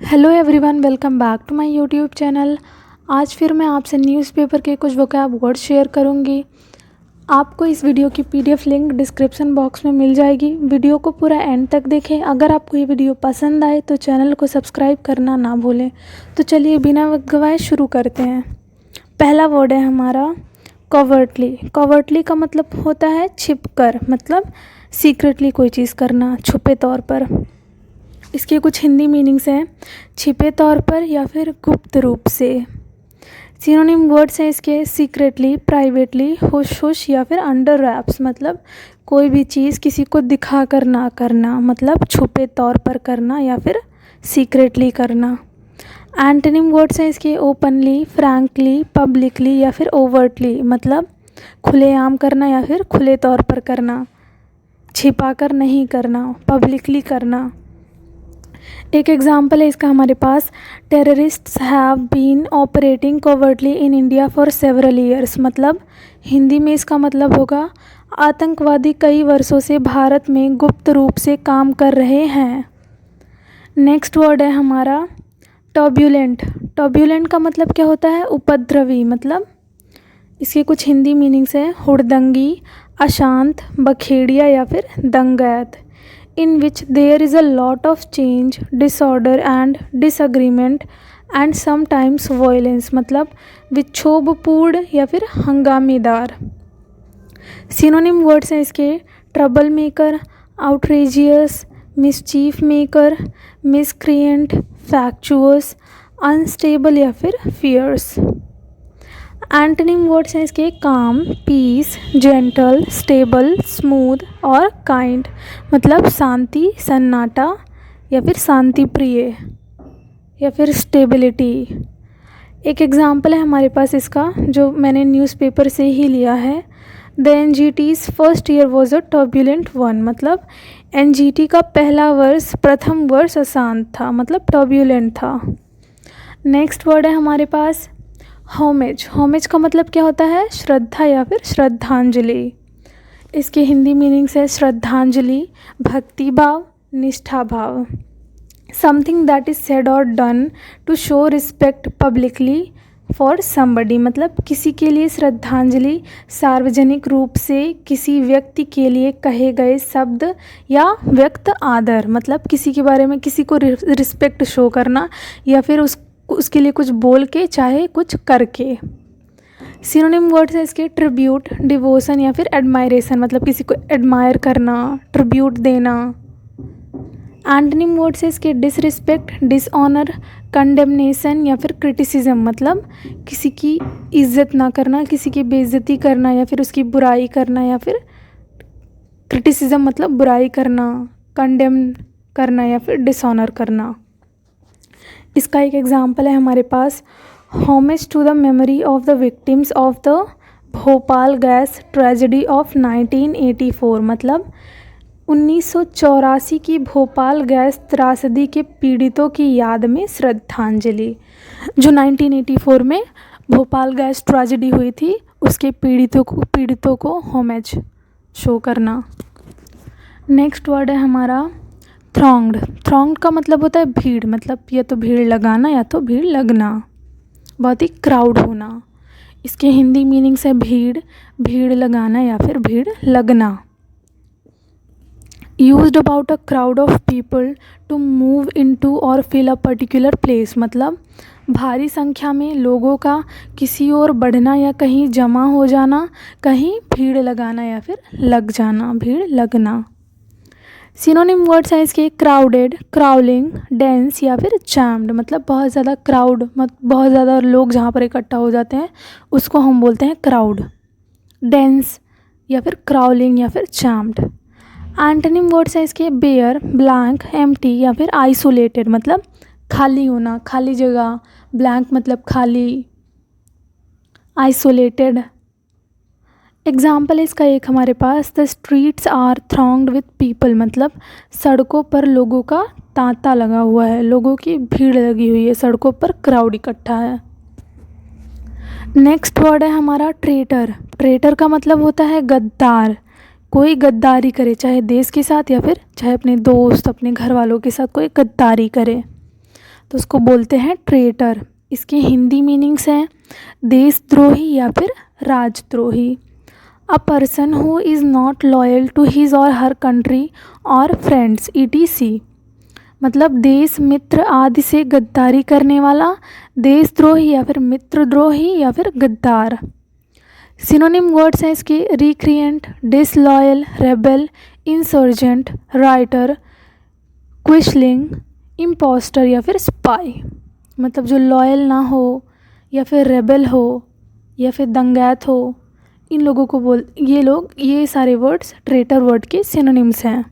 Hello everyone, welcome back to my YouTube channel. आज फिर मैं आपसे न्यूज़पेपर के कुछ वोकैब वर्ड शेयर करूंगी। आपको इस वीडियो की पीडीएफ लिंक डिस्क्रिप्शन बॉक्स में मिल जाएगी। वीडियो को पूरा एंड तक देखें। अगर आपको ये वीडियो पसंद आए तो चैनल को सब्सक्राइब करना ना भूलें। तो चलिए बिना वक्त गवाए शुरू करते हैं। पहला वर्ड है हमारा कॉवर्टली। कॉवर्टली का मतलब होता है छिपकर, मतलब सीक्रेटली कोई चीज़ करना, छुपे तौर पर। इसके कुछ हिंदी मीनिंग्स हैं, छिपे तौर पर या फिर गुप्त रूप से। सिनोनिम वर्ड्स हैं इसके सीक्रेटली, प्राइवेटली, हुश हुश या फिर अंडर रैप्स, मतलब कोई भी चीज़ किसी को दिखा कर ना करना, मतलब छुपे तौर पर करना या फिर सीक्रेटली करना। एंटोनिम वर्ड्स हैं इसके ओपनली, फ्रैंकली, पब्लिकली या फिर ओवर्टली, मतलब खुलेआम करना या फिर खुले तौर पर करना, छिपा कर नहीं करना, पब्लिकली करना। एक एग्जाम्पल है इसका हमारे पास, terrorists have been operating covertly in India for several years, मतलब हिंदी में इसका मतलब होगा आतंकवादी कई वर्षों से भारत में गुप्त रूप से काम कर रहे हैं। नेक्स्ट वर्ड है हमारा टर्ब्यूलेंट। टर्ब्यूलेंट का मतलब क्या होता है? उपद्रवी, मतलब इसके कुछ हिंदी मीनिंग्स हैं, हुड़दंगी, अशांत, बखेड़िया या फिर दंगैत। In which there is a lot of change, disorder and disagreement and sometimes violence, मतलब विक्षोभपूर्ण या फिर हंगामेदार। सिनोनिम वर्ड्स हैं इसके trouble maker, outrageous, mischief maker, miscreant, factious, unstable या फिर फियर्स। एंटोनिम वर्ड्स हैं इसके calm, peace, gentle, stable, smooth और काइंड, मतलब शांति, सन्नाटा या फिर शांति प्रिय या फिर स्टेबिलिटी। एक एग्जाम्पल है हमारे पास इसका, जो मैंने न्यूज़पेपर से ही लिया है। The NGT's first year was a turbulent one, मतलब एनजीटी का पहला वर्ष, प्रथम वर्ष अशांत था, मतलब टर्ब्यूलेंट था। नेक्स्ट वर्ड है हमारे पास होमेज। होमेज का मतलब क्या होता है? श्रद्धा या फिर श्रद्धांजलि। इसके हिंदी मीनिंग्स है श्रद्धांजलि, भक्ति भाव, निष्ठा भाव। Something that is said or done to show respect publicly for somebody, मतलब किसी के लिए श्रद्धांजलि सार्वजनिक रूप से किसी व्यक्ति के लिए कहे गए शब्द या व्यक्त आदर, मतलब किसी के बारे में किसी को रिस्पेक्ट शो करना या फिर उसके लिए कुछ बोल के चाहे कुछ करके। सिनोनिम वर्ड्स है इसके ट्रिब्यूट, डिवोशन या फिर एडमायरेशन, मतलब किसी को एडमायर करना, ट्रिब्यूट देना। एंटोनिम वर्ड्स है इसके डिसरिस्पेक्ट, डिसऑनर, कंडेमनेशन या फिर क्रिटिसिज्म, मतलब किसी की इज्जत ना करना, किसी की बेइज्जती करना या फिर उसकी बुराई करना या फिर क्रिटिसिज्म मतलब बुराई करना, कंडेम करना या फिर डिसऑनर करना। इसका एक एग्जाम्पल है हमारे पास, homage to the memory of the victims of the Bhopal gas tragedy of 1984, मतलब 1984 की भोपाल गैस त्रासदी के पीड़ितों की याद में श्रद्धांजलि। जो 1984 में भोपाल गैस ट्रेजेडी हुई थी, उसके पीड़ितों को होमेज शो करना। नेक्स्ट वर्ड है हमारा थ्रॉन्ग्ड। थ्रॉन्ग्ड का मतलब होता है भीड़, मतलब या तो भीड़ लगाना या तो भीड़ लगना, बहुत ही क्राउड होना। इसके हिंदी मीनिंग्स है भीड़, भीड़ लगाना या फिर भीड़ लगना। Used about a crowd of people to move into or fill a particular place, मतलब भारी संख्या में लोगों का किसी ओर बढ़ना या कहीं जमा हो जाना, कहीं भीड़ लगाना या फिर लग जाना, भीड़ लगना। सिनोनिम वर्ड्स हैं इसके क्राउडेड, क्राउलिंग, डेंस या फिर जैम्ड, मतलब बहुत ज़्यादा क्राउड, बहुत ज़्यादा लोग जहाँ पर इकट्ठा हो जाते हैं उसको हम बोलते हैं क्राउड। डेंस या फिर क्राउलिंग या फिर जैम्ड। एंटोनिम वर्ड्स हैं इसके बेयर, ब्लैंक, एम्प्टी या फिर आइसोलेटेड, मतलब खाली होना, खाली जगह, ब्लैंक मतलब खाली, आइसोलेटेड। एग्जाम्पल है इसका एक हमारे पास, the streets are thronged with people, मतलब सड़कों पर लोगों का तांता लगा हुआ है, लोगों की भीड़ लगी हुई है, सड़कों पर क्राउड इकट्ठा है। नेक्स्ट वर्ड है हमारा ट्रेटर। ट्रेटर का मतलब होता है गद्दार, कोई गद्दारी करे, चाहे देश के साथ या फिर चाहे अपने दोस्त, अपने घर वालों के साथ कोई गद्दारी करे। तो उसको बोलते हैं ट्रेटर। इसके हिंदी मीनिंग्स हैं देशद्रोही या फिर राजद्रोही। A person who is not loyal to his or her country or friends ETC, मतलब देश, मित्र आदि से गद्दारी करने वाला देशद्रोही या फिर मित्रद्रोही या फिर गद्दार। सिनोनिम वर्ड्स हैं इसके recreant, disloyal, rebel, insurgent, traitor, quisling, impostor या फिर स्पाई। मतलब जो लॉयल ना हो या फिर रेबल हो या फिर दंगैत हो, इन लोगों को ये सारे वर्ड्स ट्रेटर वर्ड के सिनोनिम्स हैं।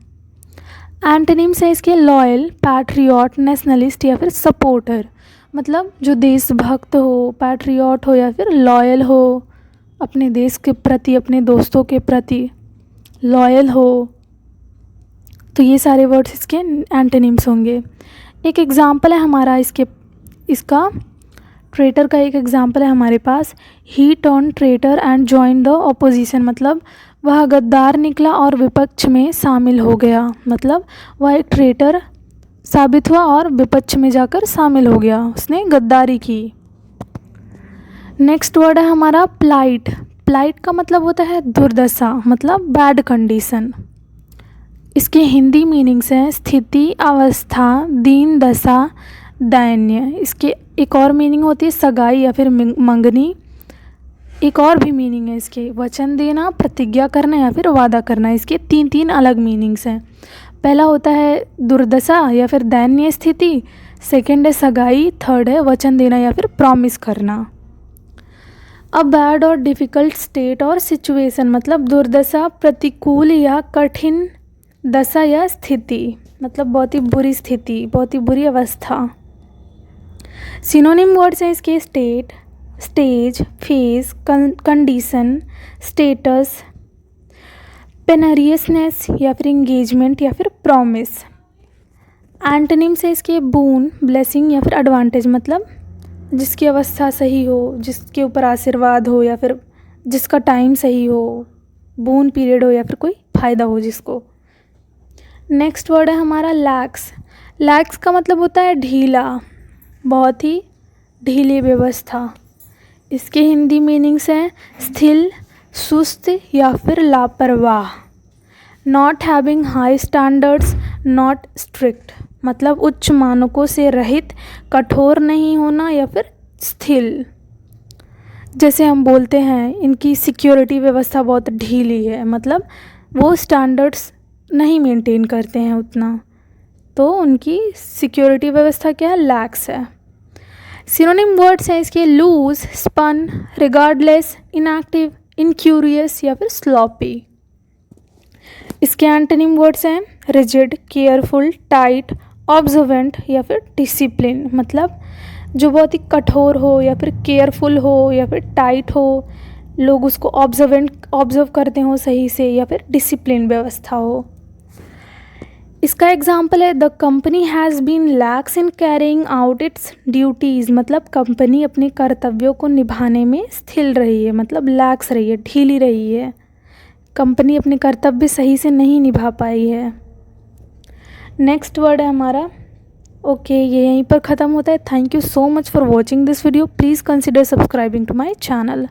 एंटोनिम्स है इसके लॉयल, पैट्रियट, नेशनलिस्ट या फिर सपोर्टर। मतलब जो देशभक्त हो, पैट्रियट हो या फिर लॉयल हो, अपने देश के प्रति, अपने दोस्तों के प्रति लॉयल हो, तो ये सारे वर्ड्स इसके एंटोनिम्स होंगे। एक एग्जांपल है हमारा इसका ट्रेटर का एक एग्जांपल है हमारे पास, he turn traitor and join the opposition. मतलब वह गद्दार निकला और विपक्ष में शामिल हो गया। मतलब वह एक ट्रेटर साबित हुआ और विपक्ष में जाकर शामिल हो गया, उसने गद्दारी की। नेक्स्ट वर्ड है हमारा प्लाइट। प्लाइट का मतलब होता है दुर्दशा, मतलब बैड कंडीशन। इसके हिंदी मीनिंग्स हैं स्थिति, अवस्था, दीन दशा, दयनीय। इसके एक और मीनिंग होती है सगाई या फिर मंगनी। एक और भी मीनिंग है इसके वचन देना, प्रतिज्ञा करना या फिर वादा करना। इसके तीन अलग मीनिंग्स हैं। पहला होता है दुर्दशा या फिर दयनीय स्थिति, सेकंड है सगाई, थर्ड है वचन देना या फिर प्रॉमिस करना। अ बैड और डिफ़िकल्ट स्टेट और सिचुएशन, मतलब दुर्दशा, प्रतिकूल या कठिन दशा या स्थिति, मतलब बहुत ही बुरी स्थिति, बहुत ही बुरी अवस्था। सिनोनिम वर्ड्स हैं इसके state, stage, phase, condition, status, penuriousness या फिर इंगेजमेंट या फिर प्रॉमिस। एंटोनिम्स है इसके बून, ब्लेसिंग या फिर एडवांटेज। मतलब जिसकी अवस्था सही हो, जिसके ऊपर आशीर्वाद हो या फिर जिसका टाइम सही हो, बून पीरियड हो या फिर कोई फ़ायदा हो जिसको। नेक्स्ट वर्ड है हमारा लैक्स। लैक्स का मतलब होता है ढीला, बहुत ही ढीली व्यवस्था। इसके हिंदी मीनिंग्स हैं स्थिर, सुस्त या फिर लापरवाह। Not having high standards, not strict, मतलब उच्च मानकों से रहित, कठोर नहीं होना या फिर स्थिर। जैसे हम बोलते हैं इनकी सिक्योरिटी व्यवस्था बहुत ढीली है, मतलब वो स्टैंडर्ड्स नहीं मेंटेन करते हैं उतना, तो उनकी सिक्योरिटी व्यवस्था क्या है, लैक्स है। सिनोनिम वर्ड्स हैं इसके लूज, स्पन, रिगार्डलेस, इनएक्टिव, इनक्यूरियस या फिर स्लॉपी। इसके एंटोनिम वर्ड्स हैं रिजिड, केयरफुल, टाइट, ऑब्जर्वेंट या फिर डिसिप्लिन। मतलब जो बहुत ही कठोर हो या फिर केयरफुल हो या फिर टाइट हो, लोग उसको ऑब्जर्व करते हो सही से, या फिर डिसिप्लिन व्यवस्था हो। इसका एग्जाम्पल है the company has been lax in carrying out its duties. मतलब कंपनी अपने कर्तव्यों को निभाने में स्थिर रही है, मतलब लैक्स रही है, ढीली रही है। कंपनी अपने कर्तव्य सही से नहीं निभा पाई है। नेक्स्ट वर्ड है हमारा ओके, ये यहीं पर ख़त्म होता है। Thank you so much for watching this video. Please consider subscribing to my channel.